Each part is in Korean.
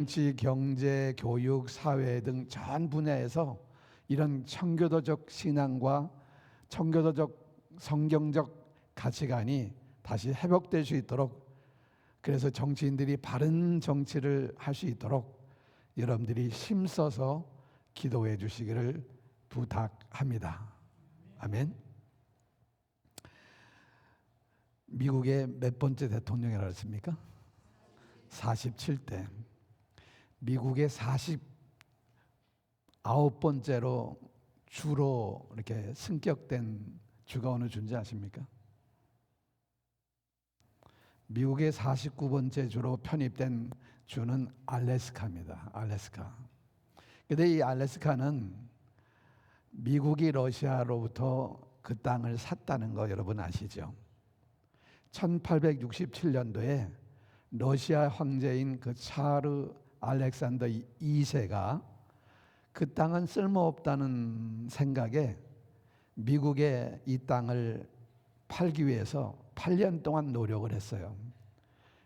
정치, 경제, 교육, 사회 등 전 분야에서 이런 청교도적 신앙과 청교도적 성경적 가치관이 다시 회복될 수 있도록, 그래서 정치인들이 바른 정치를 할 수 있도록 여러분들이 힘써서 기도해 주시기를 부탁합니다. 아멘. 미국의 몇 번째 대통령이라고 했습니까? 47대. 미국의 49번째로 주로 이렇게 승격된 주가 어느 주인지 아십니까? 미국의 49번째 주로 편입된 주는 알래스카입니다. 알래스카. 근데 이 알래스카는 미국이 러시아로부터 그 땅을 샀다는 거 여러분 아시죠? 1867년도에 러시아 황제인 그 차르 알렉산더 2세가 그 땅은 쓸모없다는 생각에 미국에 이 땅을 팔기 위해서 8년 동안 노력을 했어요.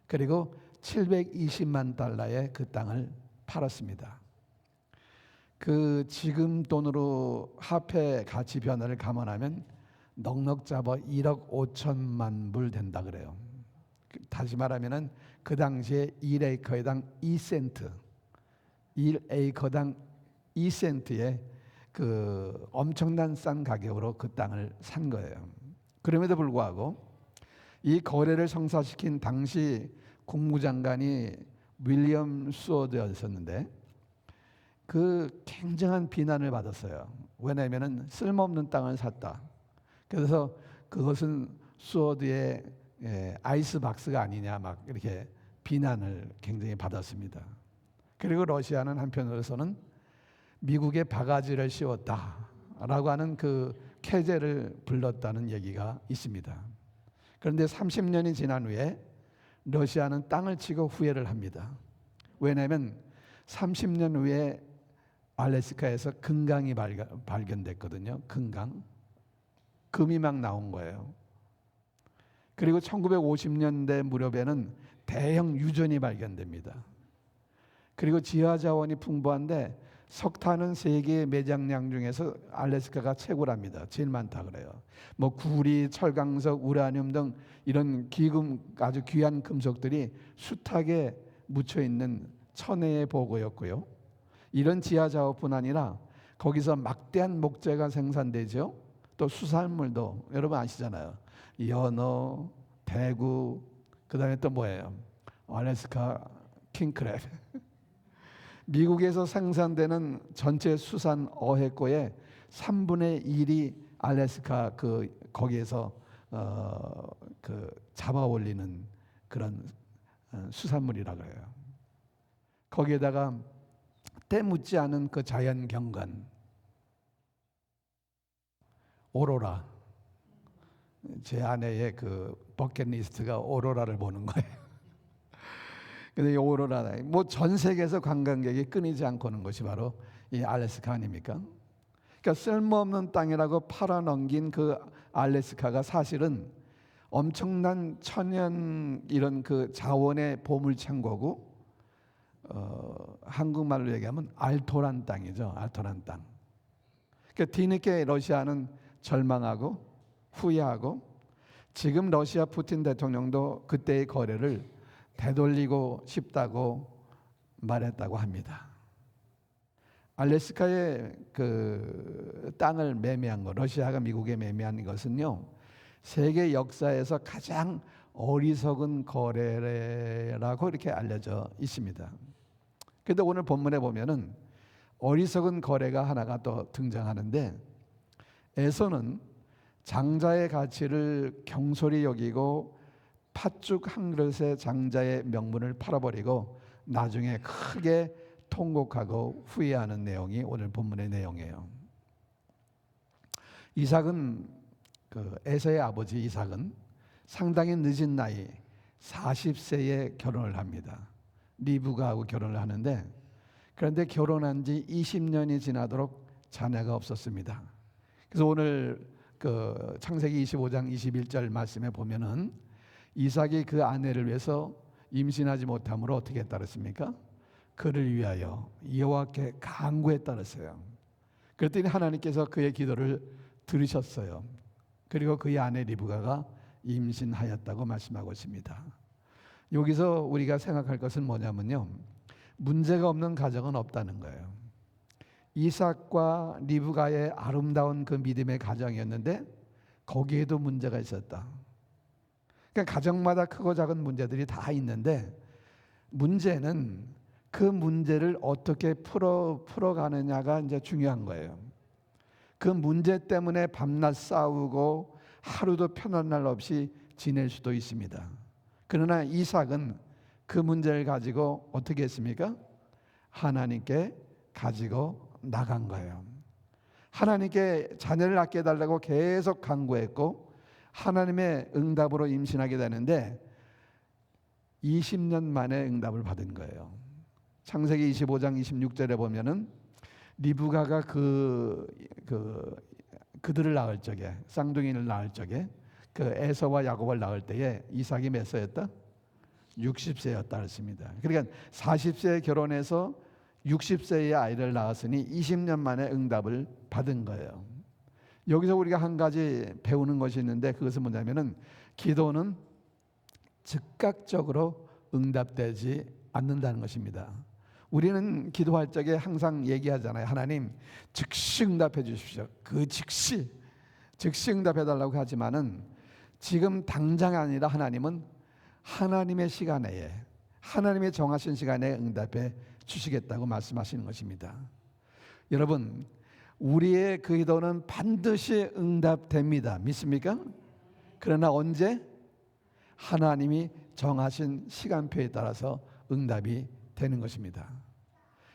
그리고 720만 달러에 그 땅을 팔았습니다. 그 지금 돈으로 화폐 가치 변화를 감안하면 넉넉 잡아 1억 5천만 불 된다 그래요. 다시 말하면은 그 당시에 1에이커당 2센트, 1에이커당 2센트의 그 엄청난 싼 가격으로 그 땅을 산 거예요. 그럼에도 불구하고 이 거래를 성사시킨 당시 국무장관이 윌리엄 수어드였었는데 그 굉장한 비난을 받았어요. 왜냐하면 쓸모없는 땅을 샀다. 그래서 그것은 수어드의 아이스박스가 아니냐 막 이렇게 비난을 굉장히 받았습니다. 그리고 러시아는 한편으로서는 미국에 바가지를 씌웠다라고 하는 그 캐제를 불렀다는 얘기가 있습니다. 그런데 30년이 지난 후에 러시아는 땅을 치고 후회를 합니다. 왜냐하면 30년 후에 알래스카에서 금강이 발견됐거든요. 금강. 금이 막 나온 거예요. 그리고 1950년대 무렵에는 대형 유전이 발견됩니다. 그리고 지하 자원이 풍부한데 석탄은 세계 매장량 중에서 알래스카가 최고랍니다. 제일 많다 그래요. 뭐 구리, 철강석, 우라늄 등 이런 아주 귀한 금속들이 숱하게 묻혀 있는 천혜의 보고였고요. 이런 지하 자원뿐 아니라 거기서 막대한 목재가 생산되죠. 또 수산물도 여러분 아시잖아요. 연어, 대구, 그다음에 또 뭐예요? 알래스카 킹크랩. 미국에서 생산되는 전체 수산 어획고의 3분의 1이 알래스카 거기에서 그 잡아 올리는 그런 수산물이라 그래요. 거기에다가 때묻지 않은 그 자연 경관, 오로라. 제 아내의 그 버킷리스트가 오로라를 보는 거예요. 근데 이 오로라, 뭐 전 세계에서 관광객이 끊이지 않고 오는 것이 바로 이 알래스카 아닙니까? 그러니까 쓸모없는 땅이라고 팔아넘긴 그 알래스카가 사실은 엄청난 천연 이런 그 자원의 보물창고고, 한국말로 얘기하면 알토란 땅이죠. 알토란 땅. 그러니까 뒤늦게 러시아는 절망하고 후회하고, 지금 러시아 푸틴 대통령도 그때의 거래를 되돌리고 싶다고 말했다고 합니다. 알래스카의 그 땅을 매매한 것, 러시아가 미국에 매매한 것은요, 세계 역사에서 가장 어리석은 거래라고 이렇게 알려져 있습니다. 그런데 오늘 본문에 보면은 어리석은 거래가 하나가 또 등장하는데, 에서는 장자의 가치를 경솔히 여기고 팥죽 한 그릇의 장자의 명분을 팔아버리고 나중에 크게 통곡하고 후회하는 내용이 오늘 본문의 내용이에요. 이삭은 그 에서의 아버지 이삭은 상당히 늦은 나이 40세에 결혼을 합니다. 리브가하고 결혼을 하는데, 그런데 결혼한 지 20년이 지나도록 자녀가 없었습니다. 그래서 오늘 그 창세기 25장 21절 말씀에 보면은 이삭이 그 아내를 위해서 임신하지 못함으로 어떻게 따랐습니까? 그를 위하여 여호와께 간구했다 그랬어요. 그랬더니 하나님께서 그의 기도를 들으셨어요. 그리고 그의 아내 리브가가 임신하였다고 말씀하고 있습니다. 여기서 우리가 생각할 것은 뭐냐면요, 문제가 없는 가정은 없다는 거예요. 이삭과 리브가의 아름다운 그 믿음의 가정이었는데 거기에도 문제가 있었다. 그러니까 가정마다 크고 작은 문제들이 다 있는데 문제는 그 문제를 어떻게 풀어가느냐가 이제 중요한 거예요. 그 문제 때문에 밤낮 싸우고 하루도 편한 날 없이 지낼 수도 있습니다. 그러나 이삭은 그 문제를 가지고 어떻게 했습니까? 하나님께 가지고 나간 거예요. 하나님께 자녀를 낳게 해달라고 계속 간구했고 하나님의 응답으로 임신하게 되는데 20년 만에 응답을 받은 거예요. 창세기 25장 26절에 보면은 리브가가 그들을 낳을 적에, 쌍둥이를 낳을 적에 그 에서와 야곱을 낳을 때에 이삭이 몇 세였다? 60세였다 그랬습니다. 그러니까 40세에 결혼해서 60세의 아이를 낳았으니 20년 만에 응답을 받은 거예요. 여기서 우리가 한 가지 배우는 것이 있는데 그것은 뭐냐면은 기도는 즉각적으로 응답되지 않는다는 것입니다. 우리는 기도할 적에 항상 얘기하잖아요. 하나님 즉시 응답해 주십시오. 그 즉시 응답해 달라고 하지만은 지금 당장 아니라 하나님은 하나님의 시간에, 하나님의 정하신 시간에 응답해 주시겠다고 말씀하시는 것입니다. 여러분, 우리의 그 기도는 반드시 응답됩니다. 믿습니까? 그러나 언제? 하나님이 정하신 시간표에 따라서 응답이 되는 것입니다.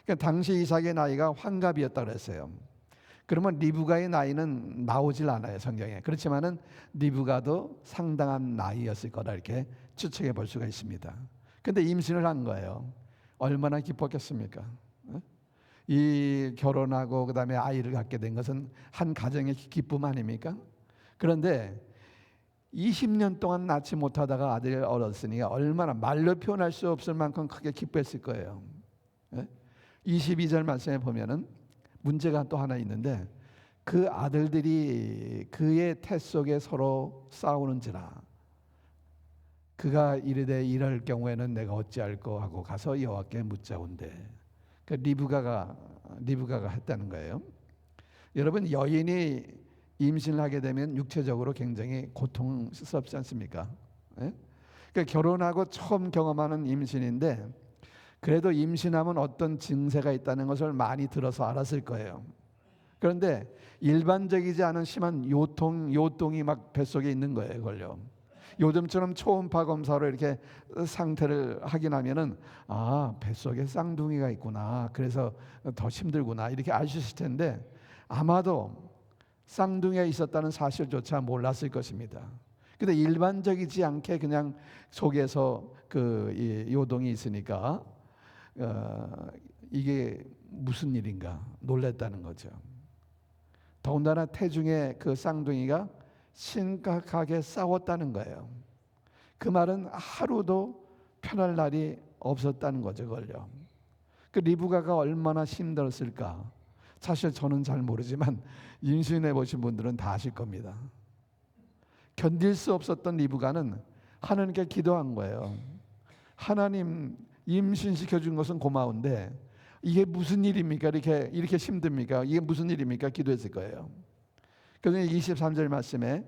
그러니까 당시 이삭의 나이가 환갑이었다고 그랬어요. 그러면 리브가의 나이는 나오질 않아요, 성경에. 그렇지만은 리브가도 상당한 나이였을 거라 이렇게 추측해 볼 수가 있습니다. 근데 임신을 한 거예요. 얼마나 기뻤겠습니까? 이 결혼하고 그다음에 아이를 갖게 된 것은 한 가정의 기쁨 아닙니까? 그런데 20년 동안 낳지 못하다가 아들을 얻었으니 얼마나 말로 표현할 수 없을 만큼 크게 기뻐했을 거예요. 22절 말씀에 보면은 문제가 또 하나 있는데 그 아들들이 그의 태 속에 서로 싸우는지라 그가 이르되 이럴 경우에는 내가 어찌할꼬 하고 가서 여호와께 묻자온대. 그 리브가가 했다는 거예요. 여러분, 여인이 임신을 하게 되면 육체적으로 굉장히 고통스럽지 않습니까? 그러니까 결혼하고 처음 경험하는 임신인데 그래도 임신하면 어떤 증세가 있다는 것을 많이 들어서 알았을 거예요. 그런데 일반적이지 않은 심한 요통이 막 뱃속에 있는 거예요. 그걸요. 요즘처럼 초음파 검사로 이렇게 상태를 확인하면은 뱃속에 쌍둥이가 있구나. 그래서 더 힘들구나. 이렇게 알 수 있을 텐데 아마도 쌍둥이가 있었다는 사실조차 몰랐을 것입니다. 근데 일반적이지 않게 그냥 속에서 그 요동이 있으니까 이게 무슨 일인가 놀랐다는 거죠. 더군다나 태중에 그 쌍둥이가 심각하게 싸웠다는 거예요. 그 말은 하루도 편할 날이 없었다는 거죠. 그걸요. 그 리브가가 얼마나 힘들었을까. 사실 저는 잘 모르지만 임신해 보신 분들은 다 아실 겁니다. 견딜 수 없었던 리브가는 하나님께 기도한 거예요. 하나님, 임신시켜 준 것은 고마운데 이게 무슨 일입니까? 이렇게 힘듭니까? 이게 무슨 일입니까? 기도했을 거예요. 그래서 23절 말씀에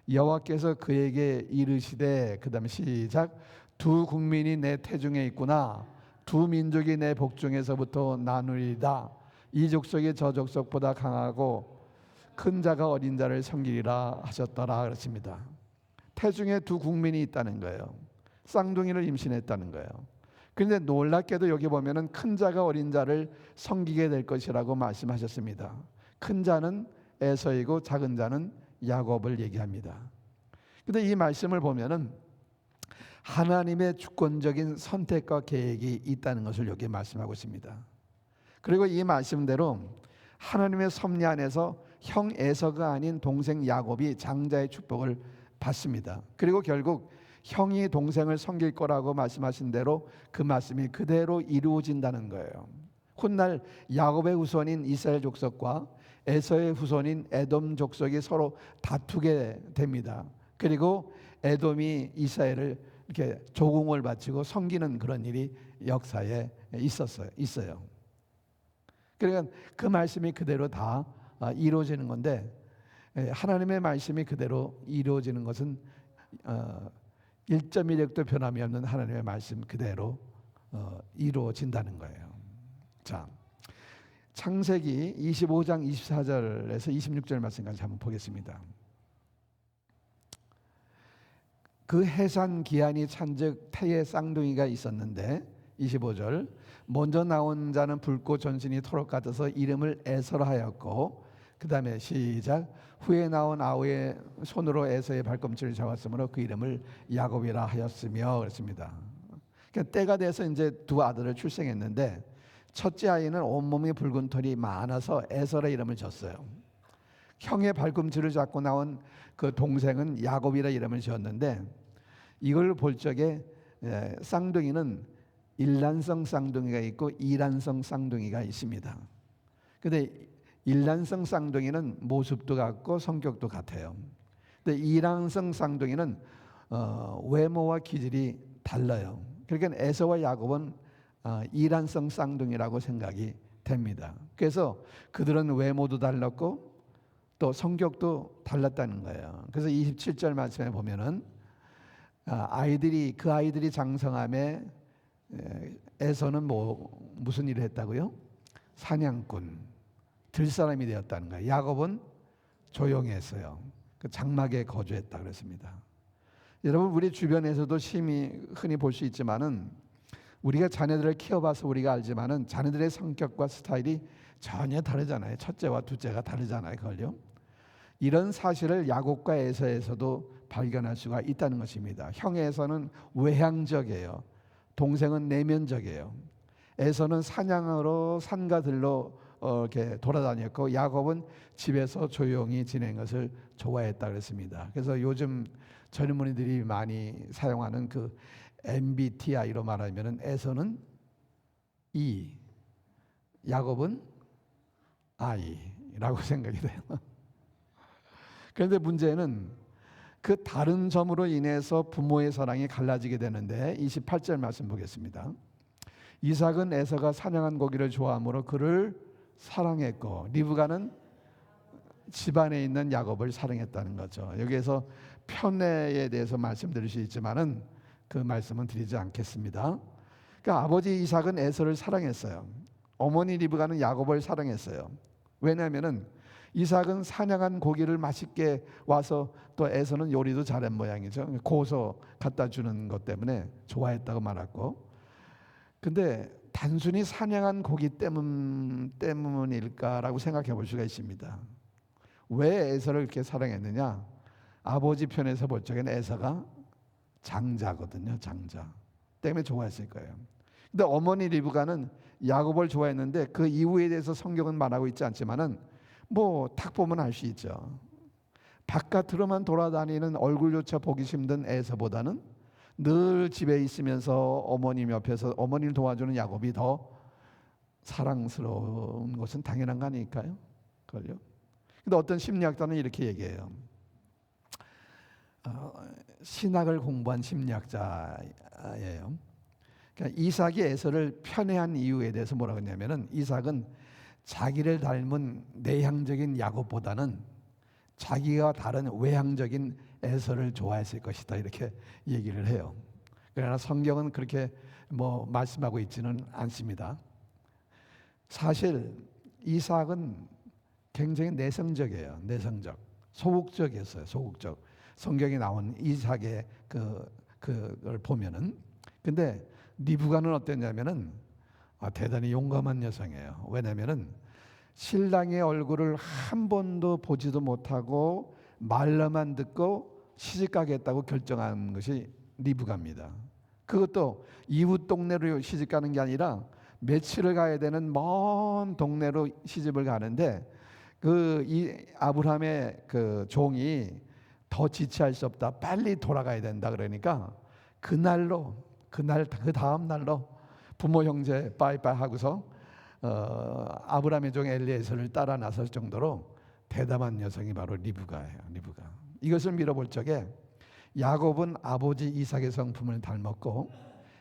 여호와께서 그에게 이르시되, 그 다음에 시작, 두 국민이 내 태중에 있구나. 두 민족이 내 복중에서부터 나누리다. 이 족속이 저 족속보다 강하고 큰 자가 어린 자를 섬기리라 하셨더라 그렇습니다. 태중에 두 국민이 있다는 거예요. 쌍둥이를 임신했다는 거예요. 그런데 놀랍게도 여기 보면은 큰 자가 어린 자를 섬기게 될 것이라고 말씀하셨습니다. 큰 자는 에서이고 작은 자는 야곱을 얘기합니다. 그런데 이 말씀을 보면은 하나님의 주권적인 선택과 계획이 있다는 것을 여기 말씀하고 있습니다. 그리고 이 말씀대로 하나님의 섭리 안에서 형 에서가 아닌 동생 야곱이 장자의 축복을 받습니다. 그리고 결국 형이 동생을 섬길 거라고 말씀하신 대로 그 말씀이 그대로 이루어진다는 거예요. 훗날 야곱의 후손인 이스라엘 족속과 에서의 후손인 에돔 족속이 서로 다투게 됩니다. 그리고 에돔이 이스라엘을 이렇게 조공을 바치고 섬기는 그런 일이 역사에 있어요. 그러니까 그 말씀이 그대로 다 이루어지는 건데, 하나님의 말씀이 그대로 이루어지는 것은 1.1획도 변함이 없는 하나님의 말씀 그대로 이루어진다는 거예요. 자, 창세기 25장 24절에서 26절 말씀까지 한번 보겠습니다. 그 해산 기한이 찬즉 태의 쌍둥이가 있었는데 25절 먼저 나온 자는 붉고 전신이 토록 같아서 이름을 에서라 하였고, 그 다음에 시작, 후에 나온 아우의 손으로 에서의 발꿈치를 잡았으므로 그 이름을 야곱이라 하였으며 그랬습니다. 그러니까 때가 돼서 이제 두 아들을 출생했는데 첫째 아이는 온몸이 붉은 털이 많아서 에서라 이름을 졌어요. 형의 발꿈치를 잡고 나온 그 동생은 야곱이라 이름을 지었는데, 이걸 볼 적에 쌍둥이는 일란성 쌍둥이가 있고 이란성 쌍둥이가 있습니다. 근데 일란성 쌍둥이는 모습도 같고 성격도 같아요. 근데 이란성 쌍둥이는 외모와 기질이 달라요. 그러니까 에서와 야곱은 이란성 쌍둥이라고 생각이 됩니다. 그래서 그들은 외모도 달랐고 또 성격도 달랐다는 거예요. 그래서 27절 말씀에 보면은 그 아이들이 장성함에 에서는 무슨 일을 했다고요? 사냥꾼, 들사람이 되었다는 거예요. 야곱은 조용했어요. 그 장막에 거주했다 그랬습니다. 여러분, 우리 주변에서도 심히 흔히 볼 수 있지만은, 우리가 자녀들을 키워봐서 우리가 알지만은 자녀들의 성격과 스타일이 전혀 다르잖아요. 첫째와 둘째가 다르잖아요. 그걸요. 이런 사실을 야곱과 에서에서도 발견할 수가 있다는 것입니다. 형에서는 외향적이에요. 동생은 내면적이에요. 에서는 사냥으로 산과 들로 이렇게 돌아다녔고, 야곱은 집에서 조용히 지내는 것을 좋아했다 그랬습니다. 그래서 요즘 젊은이들이 많이 사용하는 그 MBTI로 말하면은 에서는 E, 야곱은 I라고 생각이 돼요. 그런데 문제는 그 다른 점으로 인해서 부모의 사랑이 갈라지게 되는데, 28절 말씀 보겠습니다. 이삭은 에서가 사냥한 고기를 좋아하므로 그를 사랑했고, 리브가는 집안에 있는 야곱을 사랑했다는 거죠. 여기에서 편애에 대해서 말씀드릴 수 있지만은 그 말씀은 드리지 않겠습니다. 그러니까 아버지 이삭은 에서를 사랑했어요. 어머니 리브가는 야곱을 사랑했어요. 왜냐하면은 이삭은 사냥한 고기를 맛있게 와서, 또 에서는 요리도 잘한 모양이죠. 고소 갖다 주는 것 때문에 좋아했다고 말했고, 근데 단순히 사냥한 고기 때문일까라고 생각해 볼 수가 있습니다. 왜 에서를 이렇게 사랑했느냐? 아버지 편에서 볼 적에는 에서가 장자거든요. 장자 때문에 좋아했을 거예요. 근데 어머니 리브가는 야곱을 좋아했는데, 그 이유에 대해서 성경은 말하고 있지 않지만은 딱 보면 알 수 있죠. 바깥으로만 돌아다니는 얼굴조차 보기 힘든 에서보다는 늘 집에 있으면서 어머님 옆에서 어머니를 도와주는 야곱이 더 사랑스러운 것은 당연한 거 아닐까요? 그걸요. 근데 어떤 심리학자는 이렇게 얘기해요. 신학을 공부한 심리학자예요. 그러니까 이삭이 에서를 편애한 이유에 대해서 뭐라고 했냐면은, 이삭은 자기를 닮은 내향적인 야곱보다는 자기가 다른 외향적인 에서를 좋아했을 것이다, 이렇게 얘기를 해요. 그러나 성경은 그렇게 말씀하고 있지는 않습니다. 사실 이삭은 굉장히 내성적이에요. 내성적, 소극적이었어요. 소극적. 성경에 나온 이삭의 그걸 보면은. 근데 리브가는 어땠냐면은 대단히 용감한 여성이에요. 왜냐면은 신랑의 얼굴을 한 번도 보지도 못하고 말로만 듣고 시집가겠다고 결정한 것이 리브가입니다. 그것도 이웃 동네로 시집가는 게 아니라 며칠을 가야 되는 먼 동네로 시집을 가는데, 이 아브라함의 그 종이 더 지체할 수 없다. 빨리 돌아가야 된다. 그러니까 그날 그 다음 날로 부모 형제 빠이빠이 하고서 아브라함의 종 엘리에서를 따라 나설 정도로 대담한 여성이 바로 리브가예요. 리브가. 이것을 밀어볼 적에 야곱은 아버지 이삭의 성품을 닮았고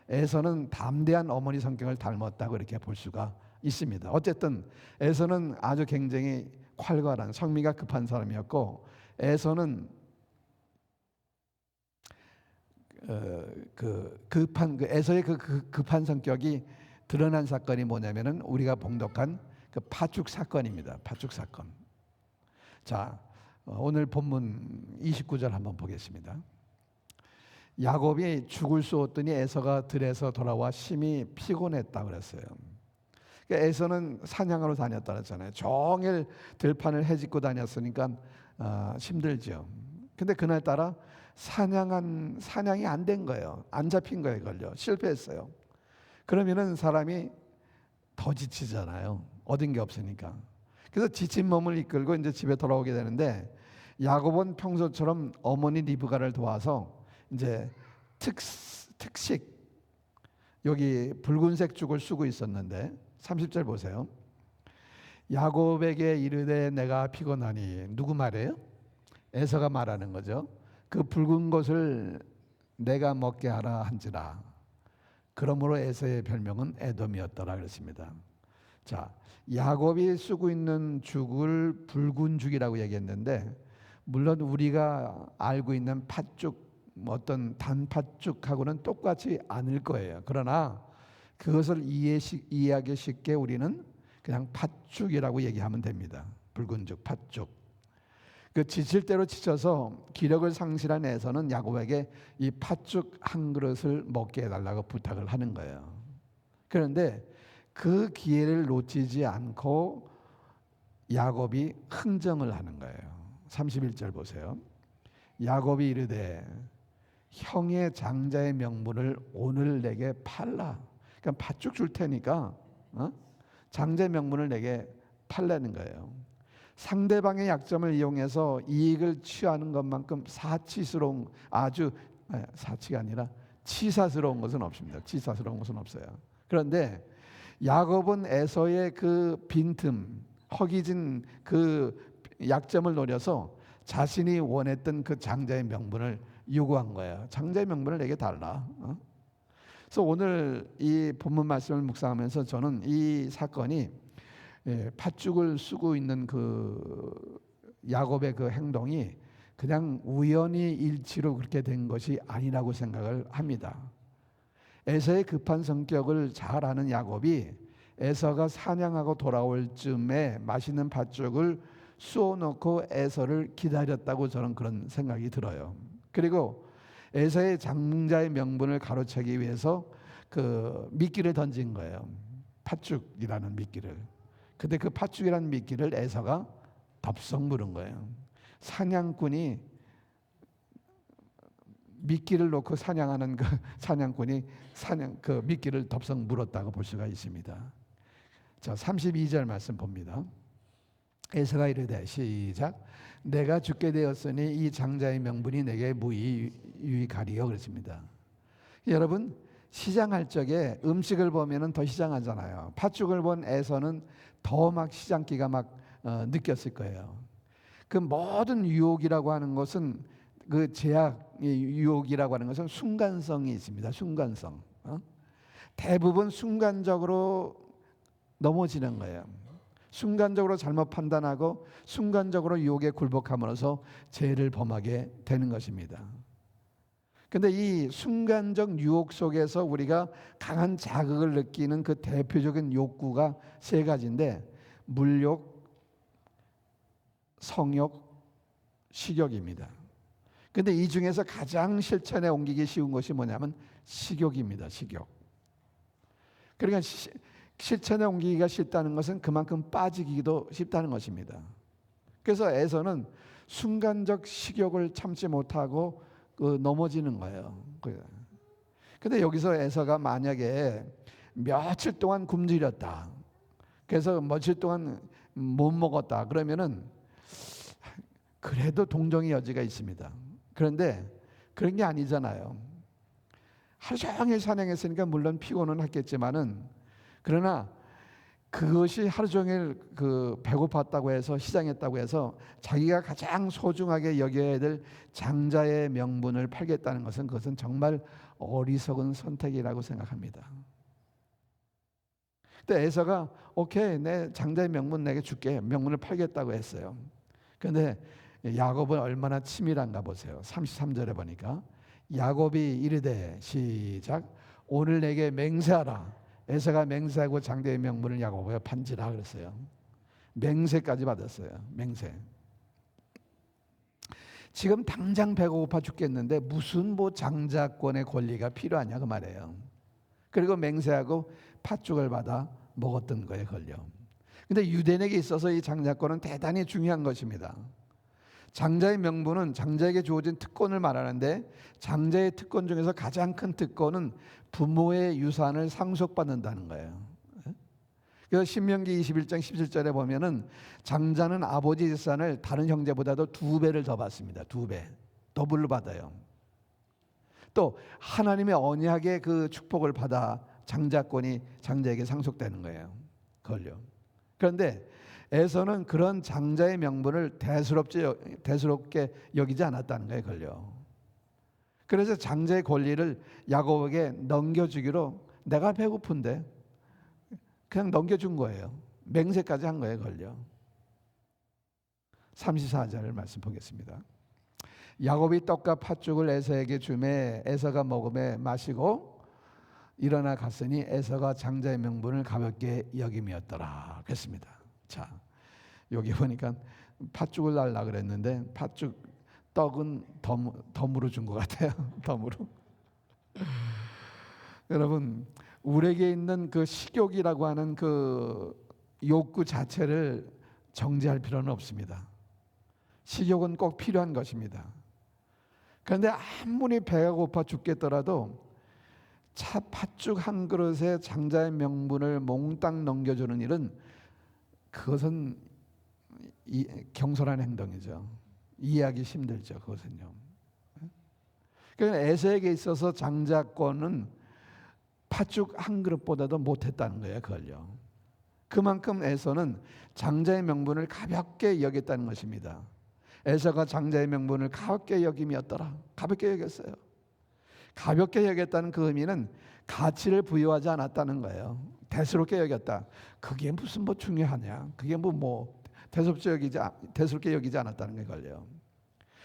에서는 담대한 어머니 성격을 닮았다고 이렇게 볼 수가 있습니다. 어쨌든 에서는 아주 굉장히 활발한 성미가 급한 사람이었고 에서는 에서의 급한 성격이 드러난 사건이 뭐냐면은 우리가 봉독한 그 파죽 사건입니다. 파죽 사건. 자, 오늘 본문 29절 한번 보겠습니다. 야곱이 죽을 쏘았더니 에서가 들에서 돌아와 심히 피곤했다 그랬어요. 그러니까 에서는 사냥하러 다녔다 그랬잖아요. 종일 들판을 헤집고 다녔으니까 힘들죠. 근데 그날따라 사냥이 안 된 거예요. 안 잡힌 거예요. 걸려 실패했어요. 그러면은 사람이 더 지치잖아요. 얻은 게 없으니까. 그래서 지친 몸을 이끌고 이제 집에 돌아오게 되는데 야곱은 평소처럼 어머니 리브가를 도와서 이제 특식 여기 붉은색 죽을 쓰고 있었는데 30절 보세요. 야곱에게 이르되 내가 피곤하니 누구 말이에요? 에서가 말하는 거죠. 그 붉은 것을 내가 먹게 하라 한지라. 그러므로 에서의 별명은 에돔이었더라 그랬습니다. 자, 야곱이 쓰고 있는 죽을 붉은 죽이라고 얘기했는데 물론 우리가 알고 있는 팥죽 어떤 단팥죽하고는 똑같지 않을 거예요. 그러나 그것을 이해하기 쉽게 우리는 그냥 팥죽이라고 얘기하면 됩니다. 붉은 죽, 팥죽. 그 지칠 대로 지쳐서 기력을 상실한 에서는 야곱에게 이 팥죽 한 그릇을 먹게 해달라고 부탁을 하는 거예요. 그런데 그 기회를 놓치지 않고 야곱이 흥정을 하는 거예요. 31절 보세요. 야곱이 이르되 형의 장자의 명분을 오늘 내게 팔라. 그러니까 팥죽 줄 테니까 장자의 명분을 내게 팔라는 거예요. 상대방의 약점을 이용해서 이익을 취하는 것만큼 사치스러운 사치가 아니라 치사스러운 것은 없습니다. 치사스러운 것은 없어요. 그런데 야곱은 에서의 그 빈틈, 허기진 그 약점을 노려서 자신이 원했던 그 장자의 명분을 요구한 거예요. 장자의 명분을 내게 달라. 그래서 오늘 이 본문 말씀을 묵상하면서 저는 이 사건이 팥죽을 쓰고 있는 그 야곱의 그 행동이 그냥 우연히 일치로 그렇게 된 것이 아니라고 생각을 합니다. 에서의 급한 성격을 잘 아는 야곱이 에서가 사냥하고 돌아올 쯤에 맛있는 팥죽을 쏘놓고 에서를 기다렸다고 저는 그런 생각이 들어요. 그리고 에서의 장자의 명분을 가로채기 위해서 그 미끼를 던진 거예요. 팥죽이라는 미끼를. 근데 그 팥죽이라는 미끼를 에서가 덥석 물은 거예요. 사냥꾼이 미끼를 놓고 사냥하는 그 사냥꾼이 그 미끼를 덥석 물었다고 볼 수가 있습니다. 자, 32절 말씀 봅니다. 에서가 이르되 시작 내가 죽게 되었으니 이 장자의 명분이 내게 무유익하리요 그랬습니다. 여러분 시장할 적에 음식을 보면은 더 시장하잖아요. 팥죽을 본 에서는 더 막 시장기가 막 느꼈을 거예요. 그 모든 유혹이라고 하는 것은 그 제약의 유혹이라고 하는 것은 순간성이 있습니다. 순간성. 대부분 순간적으로 넘어지는 거예요. 순간적으로 잘못 판단하고 순간적으로 유혹에 굴복함으로써 죄를 범하게 되는 것입니다. 근데 이 순간적 유혹 속에서 우리가 강한 자극을 느끼는 그 대표적인 욕구가 세 가지인데 물욕, 성욕, 식욕입니다. 근데 이 중에서 가장 실천에 옮기기 쉬운 것이 뭐냐면 식욕입니다. 식욕. 그러니까 실천에 옮기기가 쉽다는 것은 그만큼 빠지기도 쉽다는 것입니다. 그래서 에서는 순간적 식욕을 참지 못하고 넘어지는 거예요. 근데 여기서 에서가 만약에 며칠 동안 굶주렸다. 그래서 며칠 동안 못 먹었다. 그러면은 그래도 동정의 여지가 있습니다. 그런데 그런 게 아니잖아요. 하루 종일 산행했으니까 물론 피곤은 했겠지만은, 그러나 그것이 하루 종일 그 배고팠다고 해서 시장했다고 해서 자기가 가장 소중하게 여겨야 될 장자의 명분을 팔겠다는 것은, 그것은 정말 어리석은 선택이라고 생각합니다. 근데 에서가 오케이, 내 장자의 명분 내게 줄게, 명분을 팔겠다고 했어요. 그런데 야곱은 얼마나 치밀한가 보세요. 33절에 보니까 야곱이 이르되, 시작, 오늘 내게 맹세하라. 에서가 맹세하고 장자의 명분을 야곱에게 판지라 그랬어요. 맹세까지 받았어요. 맹세. 지금 당장 배고파 죽겠는데 무슨 뭐 장자권의 권리가 필요하냐 그 말이에요. 그리고 맹세하고 팥죽을 받아 먹었던 거에 걸려. 근데 유대인에게 있어서 이 장자권은 대단히 중요한 것입니다. 장자의 명분은 장자에게 주어진 특권을 말하는데, 장자의 특권 중에서 가장 큰 특권은 부모의 유산을 상속받는다는 거예요. 그래서 신명기 21장 17절에 보면은 장자는 아버지 재산을 다른 형제보다도 2배를 더 받습니다. 2배. 더블로 받아요. 또 하나님의 언약의 그 축복을 받아 장자권이 장자에게 상속되는 거예요. 걸려. 그런데 에서는 그런 장자의 명분을 대수롭게 여기지 않았다는 거예요. 걸려. 그래서 장자의 권리를 야곱에게 넘겨주기로, 내가 배고픈데 그냥 넘겨준 거예요. 맹세까지 한 거예요. 걸려. 34절을 말씀 보겠습니다. 야곱이 떡과 팥죽을 에서에게 주매 에서가 먹으며 마시고 일어나 갔으니 에서가 장자의 명분을 가볍게 여김이었더라 그랬습니다. 자, 여기 보니까 팥죽을 달라 그랬는데 팥죽, 떡은 덤으로 준 것 같아요. 덤으로. 여러분, 우리에게 있는 그 식욕이라고 하는 그 욕구 자체를 정지할 필요는 없습니다. 식욕은 꼭 필요한 것입니다. 그런데 아무리 배가 고파 죽겠더라도 팥죽 한 그릇에 장자의 명분을 몽땅 넘겨주는 일은, 그것은 경솔한 행동이죠. 이해하기 힘들죠. 그것은요. 그러니까 에서에게 있어서 장자권은 팥죽 한 그릇보다도 못했다는 거예요. 그걸요. 그만큼 에서는 장자의 명분을 가볍게 여겼다는 것입니다. 에서가 장자의 명분을 가볍게 여김이었더라. 가볍게 여겼어요. 가볍게 여겼다는 그 의미는 가치를 부여하지 않았다는 거예요. 대수롭게 여겼다. 그게 무슨 뭐 중요하냐? 그게 뭐 대수롭게 여기지 않았다는 게 걸려요.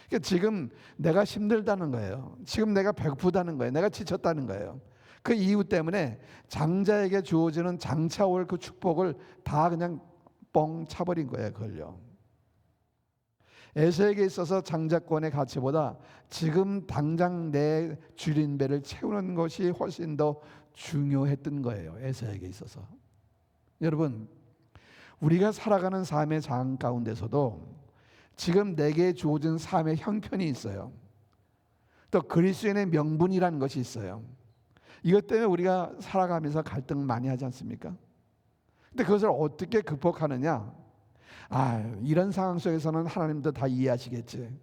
그러니까 지금 내가 힘들다는 거예요. 지금 내가 배고프다는 거예요. 내가 지쳤다는 거예요. 그 이유 때문에 장자에게 주어지는 장차올 그 축복을 다 그냥 뻥 차버린 거예요. 걸려. 에서에게 있어서 장자권의 가치보다 지금 당장 내 줄인 배를 채우는 것이 훨씬 더 중요했던 거예요. 에서에게 있어서. 여러분, 우리가 살아가는 삶의 장 가운데서도 지금 내게 주어진 삶의 형편이 있어요. 또 그리스도인의 명분이라는 것이 있어요. 이것 때문에 우리가 살아가면서 갈등 많이 하지 않습니까? 근데 그것을 어떻게 극복하느냐? 이런 상황 속에서는 하나님도 다 이해하시겠지.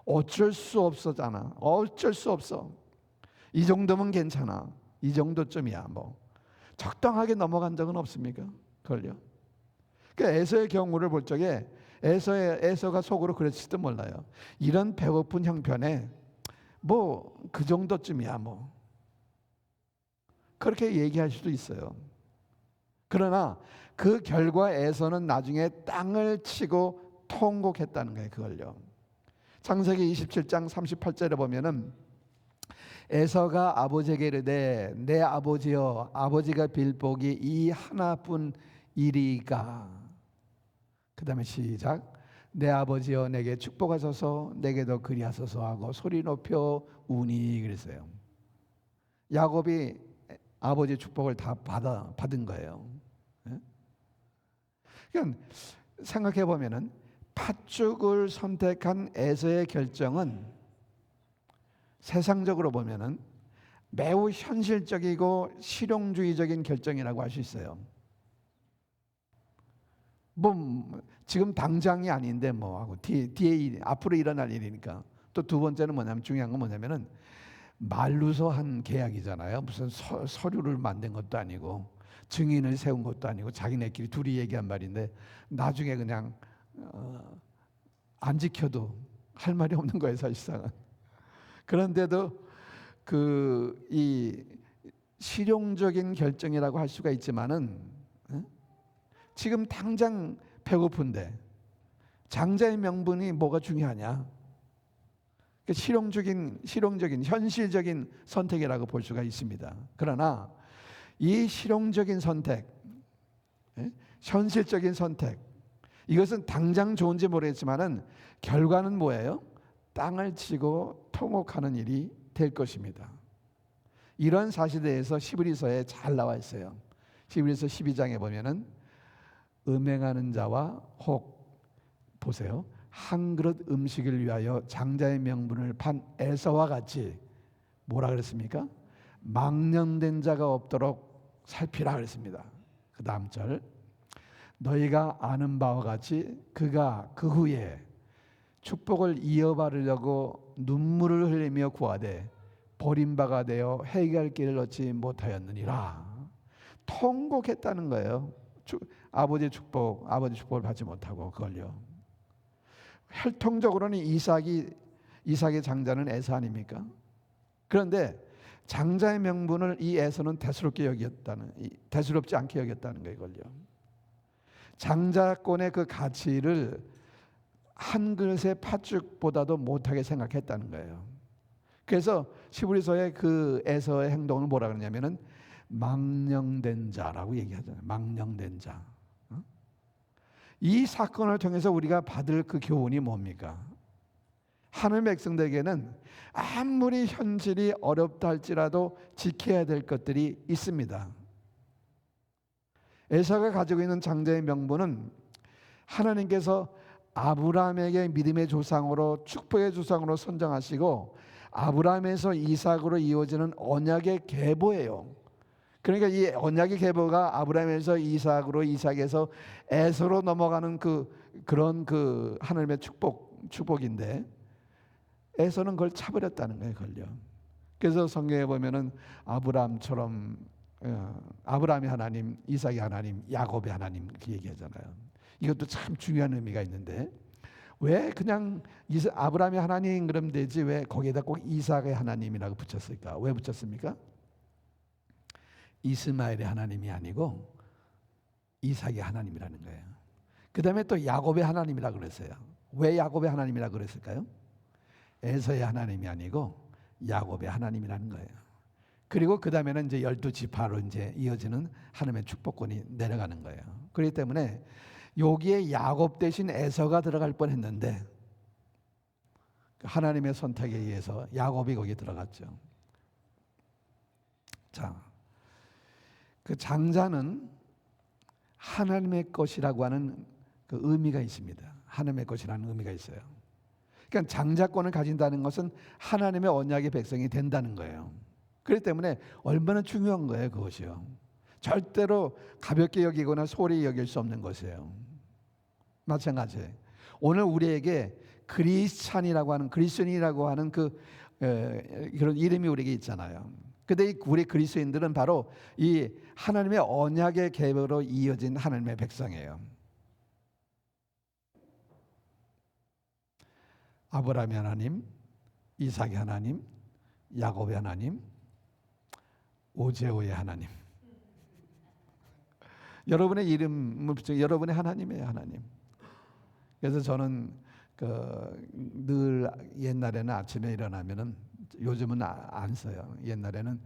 어쩔 수 없었잖아. 어쩔 수 없어. 이 정도면 괜찮아. 이 정도쯤이야. 뭐 적당하게 넘어간 적은 없습니까? 그걸요. 그러니까 에서의 경우를 볼 적에 에서가 속으로 그랬을지도 몰라요. 이런 배고픈 형편에 뭐 그 정도쯤이야. 뭐 그렇게 얘기할 수도 있어요. 그러나 그 결과 에서는 나중에 땅을 치고 통곡했다는 거예요. 그걸요. 창세기 27장 38절에 보면은 에서가 아버지에게 이르되 내 아버지여, 아버지가 빌 복이 이 하나뿐 이리가. 그 다음에 시작. 내 아버지여 내게 축복하소서, 내게도 그리하소서 하고 소리 높여 우니 그랬어요. 야곱이 아버지의 축복을 다 받은 거예요. 그러니까 생각해 보면은 팥죽을 선택한 에서의 결정은 세상적으로 보면은 매우 현실적이고 실용주의적인 결정이라고 할 수 있어요. 뭐 지금 당장이 아닌데 뭐 하고 뒤에 앞으로 일어날 일이니까. 또 두 번째는 뭐냐면 중요한 건 뭐냐면은 말로서 한 계약이잖아요. 무슨 서류를 만든 것도 아니고 증인을 세운 것도 아니고 자기네끼리 둘이 얘기한 말인데 나중에 그냥 안 지켜도 할 말이 없는 거예요, 사실상은. 그런데도 이 실용적인 결정이라고 할 수가 있지만은 지금 당장 배고픈데 장자의 명분이 뭐가 중요하냐? 실용적인 현실적인 선택이라고 볼 수가 있습니다. 그러나 이 실용적인 선택, 현실적인 선택, 이것은 당장 좋은지 모르겠지만은 결과는 뭐예요? 땅을 치고 통곡하는 일이 될 것입니다. 이런 사실에 대해서 히브리서에 잘 나와 있어요. 히브리서 12장에 보면은 음행하는 자와 혹 보세요. 한 그릇 음식을 위하여 장자의 명분을 판 에서와 같이 뭐라 그랬습니까? 망령된 자가 없도록 살피라 그랬습니다. 그 다음 절, 너희가 아는 바와 같이 그가 그 후에 축복을 이어받으려고 눈물을 흘리며 구하되 버림바가 되어 해결할 길을 얻지 못하였느니라. 통곡했다는 거예요. 아버지의 축복을 받지 못하고 그걸요. 혈통적으로는 이삭의 장자는 에서 아닙니까? 그런데 장자의 명분을 이 에서는 대수롭지 않게 여겼다는 거예요, 이걸요. 장자권의 그 가치를 한 그릇의 팥죽보다도 못하게 생각했다는 거예요. 그래서 히브리서의 그 에서의 행동을 뭐라 그러냐면은 망령된 자라고 얘기하잖아요. 망령된 자. 이 사건을 통해서 우리가 받을 그 교훈이 뭡니까? 하늘 백성들에게는 아무리 현실이 어렵다 할지라도 지켜야 될 것들이 있습니다. 에사가 가지고 있는 장자의 명분은 하나님께서 아브라함에게 믿음의 조상으로 축복의 조상으로 선정하시고 아브라함에서 이삭으로 이어지는 언약의 계보예요. 그러니까 이 언약의 계보가 아브라함에서 이삭으로, 이삭에서 에서로 넘어가는 그런 하나님의 축복인데 에서는 그걸 차버렸다는 거예요, 그걸요. 그래서 성경에 보면은 아브라함의 하나님, 이삭의 하나님, 야곱의 하나님 이렇게 얘기하잖아요. 이것도 참 중요한 의미가 있는데 왜 그냥 아브라함의 하나님 그러면 되지 왜 거기에다 꼭 이삭의 하나님이라고 붙였을까? 왜 붙였습니까? 이스마엘의 하나님이 아니고 이삭의 하나님이라는 거예요. 그 다음에 또 야곱의 하나님이라고 그랬어요. 왜 야곱의 하나님이라고 그랬을까요? 에서의 하나님이 아니고 야곱의 하나님이라는 거예요. 그리고 그 다음에는 이제 12지파로 이제 이어지는 하나님의 축복권이 내려가는 거예요. 그렇기 때문에 여기에 야곱 대신 에서가 들어갈 뻔했는데 하나님의 선택에 의해서 야곱이 거기에 들어갔죠. 자, 그 장자는 하나님의 것이라고 하는 그 의미가 있습니다. 하나님의 것이라는 의미가 있어요. 그러니까 장자권을 가진다는 것은 하나님의 언약의 백성이 된다는 거예요. 그렇기 때문에 얼마나 중요한 거예요, 그것이요. 절대로 가볍게 여기거나 소홀히 여길 수 없는 것이에요. 마찬가지예요. 오늘 우리에게 그리스찬이라고 하는 그리스도인이라고 하는 그런 이름이 우리에게 있잖아요. 근데 우리 그리스도인들은 바로 이 하나님의 언약의 계보로 이어진 하나님의 백성이에요. 아브라함의 하나님, 이삭의 하나님, 야곱의 하나님, 오제오의 하나님. 여러분의 이름을 붙여 여러분의 하나님이에요, 하나님. 그래서 저는 늘 옛날에는 아침에 일어나면은 요즘은 안 써요. 옛날에는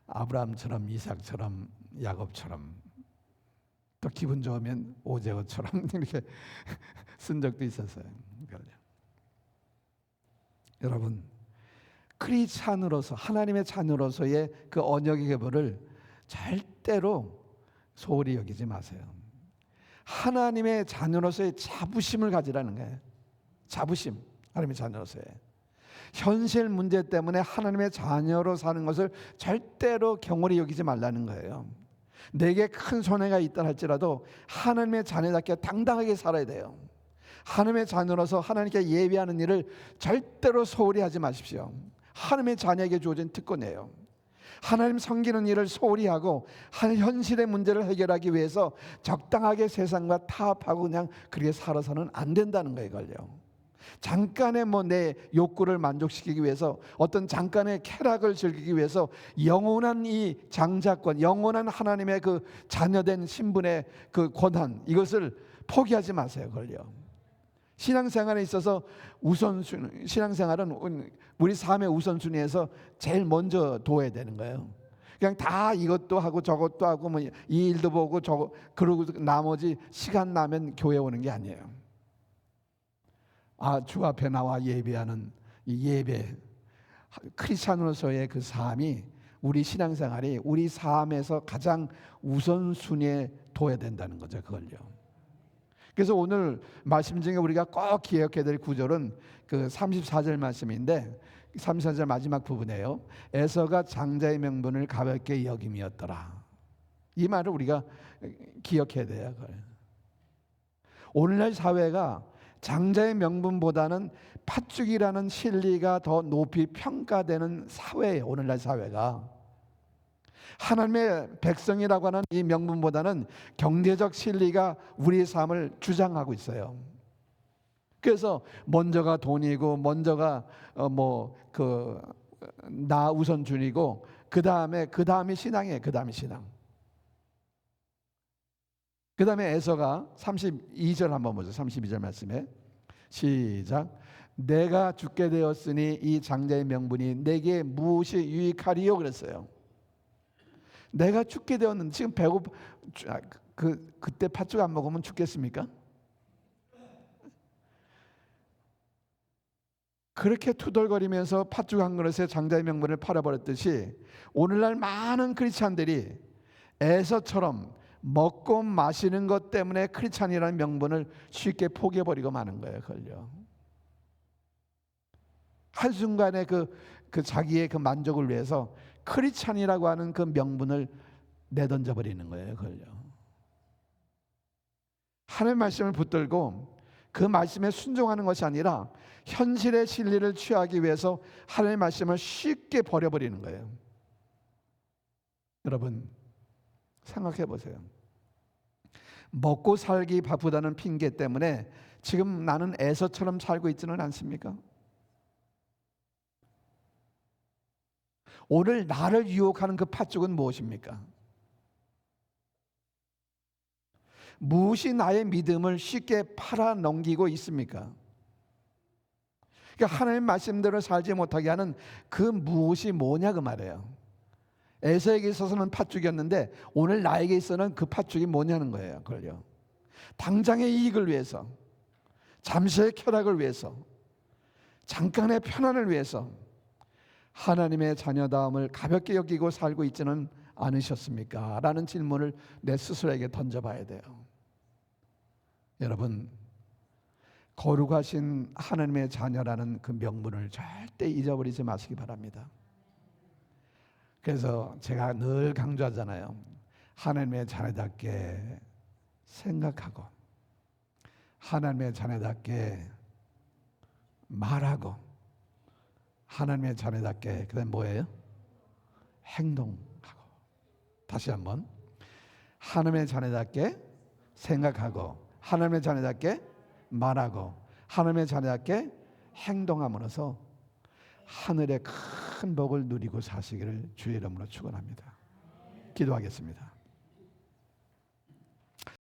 아브라함처럼 이삭처럼 야곱처럼 또 기분 좋으면 오제오처럼 이렇게 쓴 적도 있었어요. 여러분 크리스찬으로서 하나님의 자녀로서의 그 언약의 계보를 절대로 소홀히 여기지 마세요. 하나님의 자녀로서의 자부심을 가지라는 거예요. 자부심, 하나님의 자녀로서의 현실 문제 때문에 하나님의 자녀로 사는 것을 절대로 경홀히 여기지 말라는 거예요. 내게 큰 손해가 있다 할지라도 하나님의 자녀답게 당당하게 살아야 돼요. 하나님의 자녀로서 하나님께 예배하는 일을 절대로 소홀히 하지 마십시오. 하나님의 자녀에게 주어진 특권이에요. 하나님 섬기는 일을 소홀히 하고 현실의 문제를 해결하기 위해서 적당하게 세상과 타협하고 그냥 그렇게 살아서는 안 된다는 거예요. 이걸요. 잠깐의 내 욕구를 만족시키기 위해서, 어떤 잠깐의 쾌락을 즐기기 위해서 영원한 이 장자권, 영원한 하나님의 그 자녀된 신분의 그 권한, 이것을 포기하지 마세요. 그걸요. 신앙생활에 있어서 신앙생활은 우리 삶의 우선순위에서 제일 먼저 둬야 되는 거예요. 그냥 다 이것도 하고 저것도 하고 이 일도 보고 저거 그러고 나머지 시간 나면 교회 오는 게 아니에요. 주 앞에 나와 예배하는 이 예배, 크리스찬으로서의 그 삶이, 우리 신앙생활이 우리 삶에서 가장 우선순위에 둬야 된다는 거죠. 그걸요. 그래서 오늘 말씀 중에 우리가 꼭 기억해야 될 구절은 그 34절 말씀인데, 34절 마지막 부분이에요. 에서가 장자의 명분을 가볍게 여김이었더라. 이 말을 우리가 기억해야 돼요. 오늘날 사회가 장자의 명분보다는 팥죽이라는 진리가 더 높이 평가되는 사회예요. 오늘날 사회가 하나님의 백성이라고 하는 이 명분보다는 경제적 진리가 우리의 삶을 주장하고 있어요. 그래서 먼저가 돈이고, 먼저가 나 우선순위고, 그 다음이 신앙이에요. 그 다음이 신앙. 그 다음에 에서가 32절 한번 보죠. 32절 말씀에 시작. 내가 죽게 되었으니 이 장자의 명분이 내게 무엇이 유익하리요? 그랬어요. 내가 죽게 되었는데, 지금 그때 팥죽 안 먹으면 죽겠습니까? 그렇게 투덜거리면서 팥죽 한 그릇에 장자의 명분을 팔아버렸듯이 오늘날 많은 크리스찬들이 에서처럼 먹고 마시는 것 때문에 크리스찬이라는 명분을 쉽게 포기해버리고 마는 거예요. 그걸요. 한순간에 그 자기의 그 만족을 위해서 크리스찬이라고 하는 그 명분을 내던져 버리는 거예요. 그걸요. 하나님의 말씀을 붙들고 그 말씀에 순종하는 것이 아니라 현실의 진리를 취하기 위해서 하나님의 말씀을 쉽게 버려버리는 거예요. 여러분 생각해 보세요. 먹고 살기 바쁘다는 핑계 때문에 지금 나는 에서처럼 살고 있지는 않습니까? 오늘 나를 유혹하는 그 팥죽은 무엇입니까? 무엇이 나의 믿음을 쉽게 팔아넘기고 있습니까? 그러니까 하나님 말씀대로 살지 못하게 하는 그 무엇이 뭐냐 그 말이에요. 에서에게 있어서는 팥죽이었는데 오늘 나에게 있어서는 그 팥죽이 뭐냐는 거예요. 그걸요. 당장의 이익을 위해서, 잠시의 쾌락을 위해서, 잠깐의 편안을 위해서 하나님의 자녀다움을 가볍게 여기고 살고 있지는 않으셨습니까? 라는 질문을 내 스스로에게 던져봐야 돼요. 여러분, 거룩하신 하나님의 자녀라는 그 명분을 절대 잊어버리지 마시기 바랍니다. 그래서 제가 늘 강조하잖아요. 하나님의 자녀답게 생각하고, 하나님의 자녀답게 말하고, 하나님의 자녀답게 그다음 뭐예요? 행동하고. 다시 한번, 하나님의 자녀답게 생각하고, 하나님의 자녀답게 말하고, 하나님의 자녀답게 행동함으로써 하늘의 큰 복을 누리고 사시기를 주의 이름으로 축원합니다. 기도하겠습니다.